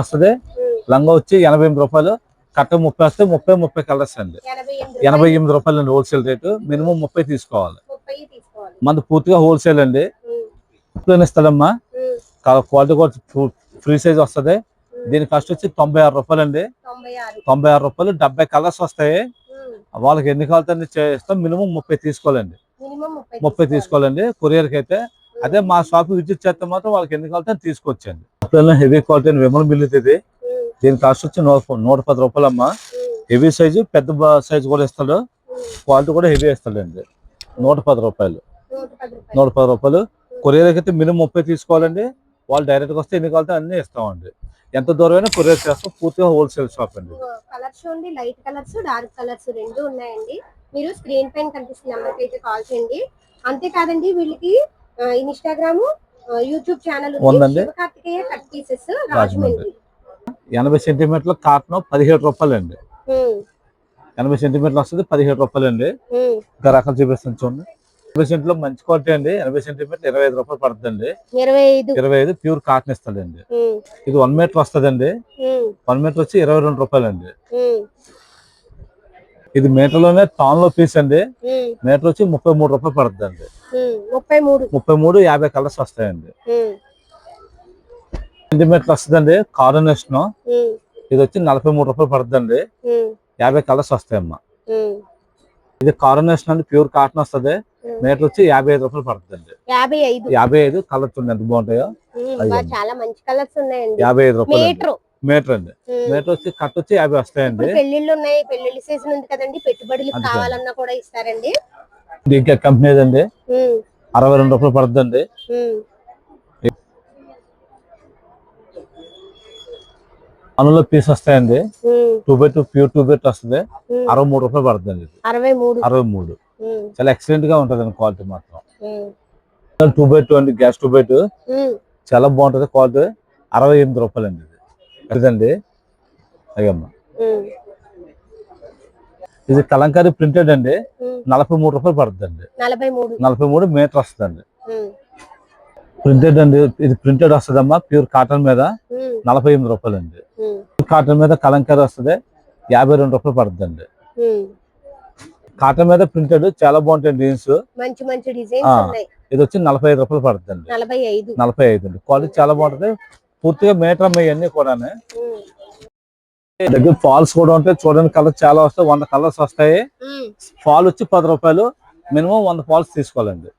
వస్తుంది. లంగా వచ్చి 88 రూపాయలు, కట్ట 30 వస్తే 30 కలర్స్ అండి. 88 రూపాయలు అండి హోల్సేల్ రేటు. మినిమం 30 తీసుకోవాలి. మనది పూర్తిగా హోల్సేల్ అండి. ఇస్తాడమ్మా, క్వాలిటీ కూడా ఫ్రీ సైజ్ వస్తుంది. దీని కాస్ట్ వచ్చి 96 రూపాయలు అండి. 96 రూపాయలు, 70 కలర్స్ వస్తాయి. వాళ్ళకి ఎన్ని కావాలంటే చేస్తాం. మినిమం 30 తీసుకోవాలండి. 30 తీసుకోవాలండి కొరియర్కి అయితే. అదే మా షాప్ విజిట్ చేస్తే మాత్రం వాళ్ళకి ఎన్ని కావాలంటే తీసుకొచ్చండి. హెవీ క్వాలిటీ విమల్ బిల్ ఇది. దీని కాస్ట్ వచ్చి 110 రూపాయలు అమ్మా. హెవీ సైజు, పెద్ద సైజు కూడా ఇస్తాడు. క్వాలిటీ కూడా హెవీ ఇస్తాడండి. 110 రూపాయలు, 110 రూపాయలు. కొరియర్కి అయితే మినిమం 30 తీసుకోవాలండి. వాళ్ళు డైరెక్ట్గా వస్తే ఎన్ని కావాలంటే అన్ని ఇస్తామండి. ఎంత దూరమైనా కొరియర్ చేస్తాం. పూర్తిగా హోల్సేల్ షాప్ అండి. కలర్స్ చూడండి, లైట్ కలర్స్, డార్క్ కలర్స్ రెండు ఉన్నాయండి. మీరు స్క్రీన్ పైన కనిపిస్తున్న నెంబర్కి అయితే కాల్ చేయండి. అంతేకాదండి, వీళ్ళకి ఇన్స్టాగ్రామ్, యూట్యూబ్ ఛానల్ ఉందండి. Sivakarthikeya cut pieces Rajahmundry. 80 సెంటీమీటర్ల కాటన్ 17 రూపాయలు అండి. 80 సెంటీమీటర్లు వస్తుంది, 17 రూపాయలు అండి. ఇంకా రకాలు చూపిస్తాను చూడండి. 80 సెంట్లో మంచి క్వాలిటీ అండి. 80 సెంటీమీటర్ 25 రూపాయలు పడుతుందండి. 25 ప్యూర్ కాటన్ ఇస్తాడండి. ఇది 1 మీటర్ వస్తుందండి. 1 మీటర్ వచ్చి 22 రూపాయలు అండి. ఇది మీటర్ లోనే టాన్ లో పీస్ అండి. మీటర్ వచ్చి 33 రూపాయలు పడుతుందండి. 33 50 కలర్స్ వస్తాయండి. సెంటీమీటర్ వస్తుందండి కాంబినేషన్. ఇది వచ్చి 43 రూపాయలు పడుతుందండి. 50 కలర్స్ వస్తాయమ్మా. ఇది కాంబినేషన్ అండి, ప్యూర్ కాటన్ వస్తుంది. మీటర్ వచ్చి 55 రూపాయలు పడుతుందండి. 55 కలర్స్ ఉన్నాయి, ఎంత బాగుంటాయో. చాలా మంచి కలర్స్ ఉన్నాయండి. 55 రూపాయలు మీటర్ అండి. మీటర్ వచ్చి కట్ వచ్చి 50 వస్తాయండి. పెళ్లిళ్ళు ఉన్నాయి, పెళ్లిళ్ళ సీజన్ ఉంది కదండి, పెట్టుబడులకు కావాలన్నా కూడా ఇస్తారండి. దీనికి కంపెనీ అండి 62 రూపాయలు పడుతుందండి. అనులో పీస్ వస్తాయండి. 2x2 ప్యూర్ 2x వస్తుంది. 63 రూపాయలు పడుతుంది. 63 చాలా ఎక్సలెంట్ గా ఉంటది క్వాలిటీ మాత్రం. 2x2 అండి, గ్యాస్ 2x2 చాలా బాగుంటది క్వాలిటీ. 68 రూపాయలు అండి. ఇదండి అయ్యమ్మా. ఇది కలంకారీ ప్రింటెడ్ అండి. 43 రూపాయలు పడుతుందండి. 43 మీటర్ వస్తుందండి. ప్రింటెడ్ అండి. ఇది ప్రింటెడ్ వస్తుందమ్మా, ప్యూర్ కాటన్ మీద 48 రూపాయలు అండి. కాటన్ మీద కలంకారీ వస్తుంది, 52 రూపాయలు పడుతుందండి. కాటన్ మీద ప్రింటెడ్ చాలా బాగుంటాయి డిజైన్స్. ఇది వచ్చి 45 రూపాయలు పడుతుందండి. 45 అండి. క్వాలిటీ చాలా బాగుంటది. పూర్తిగా మీటర్ అమ్మాయి అన్ని కూడా. దగ్గర ఫాల్స్ కూడా ఉంటాయి చూడండి. కలర్స్ చాలా వస్తాయి, 100 కలర్స్ వస్తాయి. ఫాల్ వచ్చి 10 రూపాయలు. మినిమం 100 ఫాల్స్ తీసుకోవాలండి.